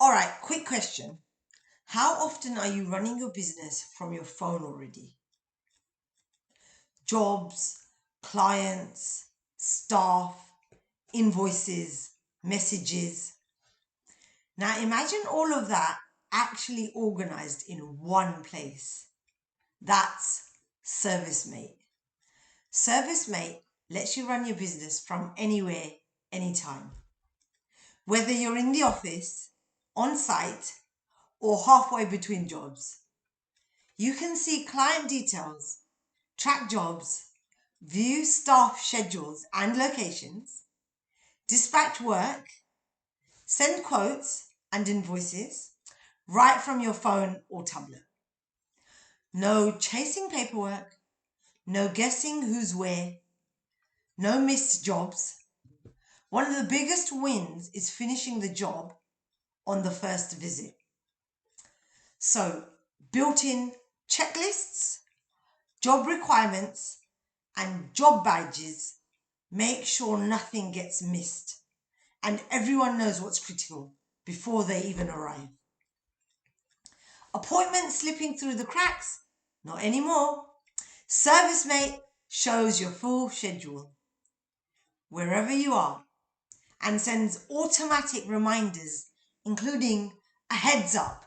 All right, quick question. How often are you running your business from your phone already? Jobs, clients, staff, invoices, messages. Now imagine all of that actually organized in one place. That's ServiceMate. ServiceMate lets you run your business from anywhere, anytime. Whether you're in the office, on site, or halfway between jobs. You can see client details, track jobs, view staff schedules and locations, dispatch work, send quotes and invoices right from your phone or tablet. No chasing paperwork, no guessing who's where, no missed jobs. One of the biggest wins is finishing the job on the first visit. So, built-in checklists, job requirements, and job badges make sure nothing gets missed and everyone knows what's critical before they even arrive. Appointments slipping through the cracks? Not anymore. ServiceMate shows your full schedule wherever you are and sends automatic reminders, including a heads up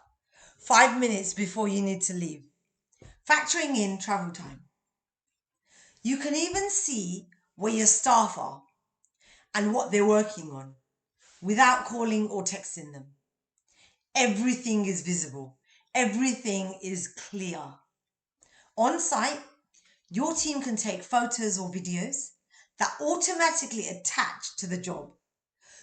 5 minutes before you need to leave, factoring in travel time. You can even see where your staff are and what they're working on without calling or texting them. Everything is visible. Everything is clear. On site, your team can take photos or videos that automatically attach to the job.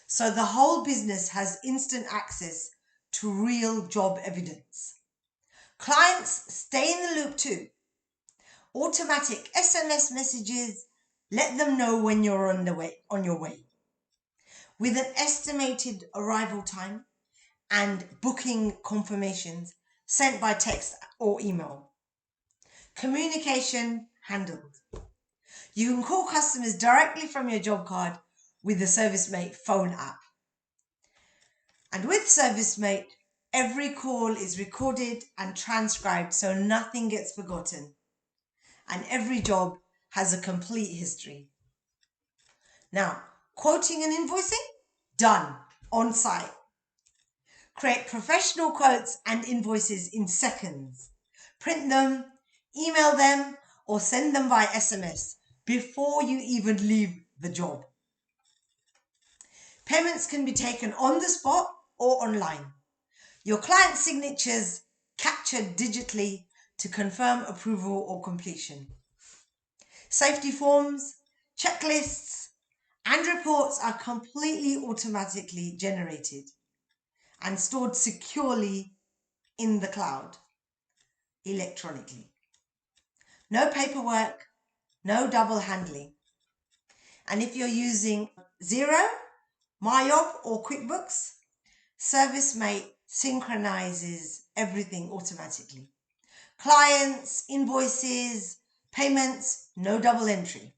So the whole business has instant access to real job evidence. Clients stay in the loop too. Automatic SMS messages let them know when you're on your way. With an estimated arrival time and booking confirmations sent by text or email. Communication handled. You can call customers directly from your job card with the ServiceMate phone app. And with ServiceMate, every call is recorded and transcribed so nothing gets forgotten. And every job has a complete history. Now, quoting and invoicing? Done. On site. Create professional quotes and invoices in seconds. Print them, email them, or send them by SMS before you even leave the job. Payments can be taken on the spot or online. Your client's signatures captured digitally to confirm approval or completion. Safety forms, checklists, and reports are completely automatically generated and stored securely in the cloud, electronically. No paperwork, no double handling. And if you're using Xero, MYOB, or QuickBooks, ServiceMate synchronizes everything automatically. Clients, invoices, payments, no double entry.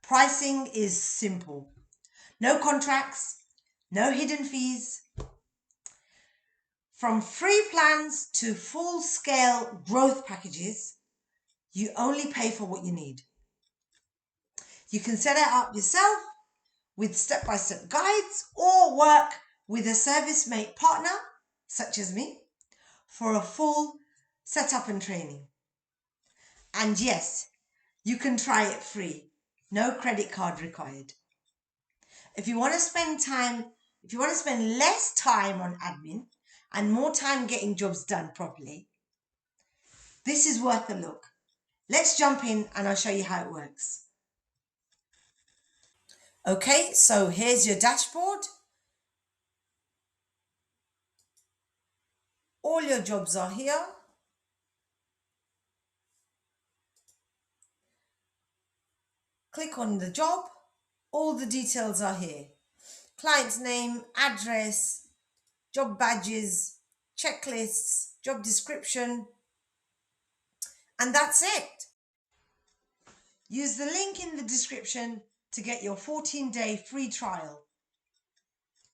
Pricing is simple. No contracts, no hidden fees. From free plans to full-scale growth packages, you only pay for what you need. You can set it up yourself with step-by-step guides or work with a ServiceMate partner, such as me, for a full setup and training. And yes, you can try it free. No credit card required. If you want to spend less time on admin and more time getting jobs done properly, this is worth a look. Let's jump in and I'll show you how it works. Okay, so here's your dashboard. All your jobs are here. Click on the job. All the details are here. Client's name, address, job badges, checklists, job description, and that's it. Use the link in the description to get your 14-day free trial.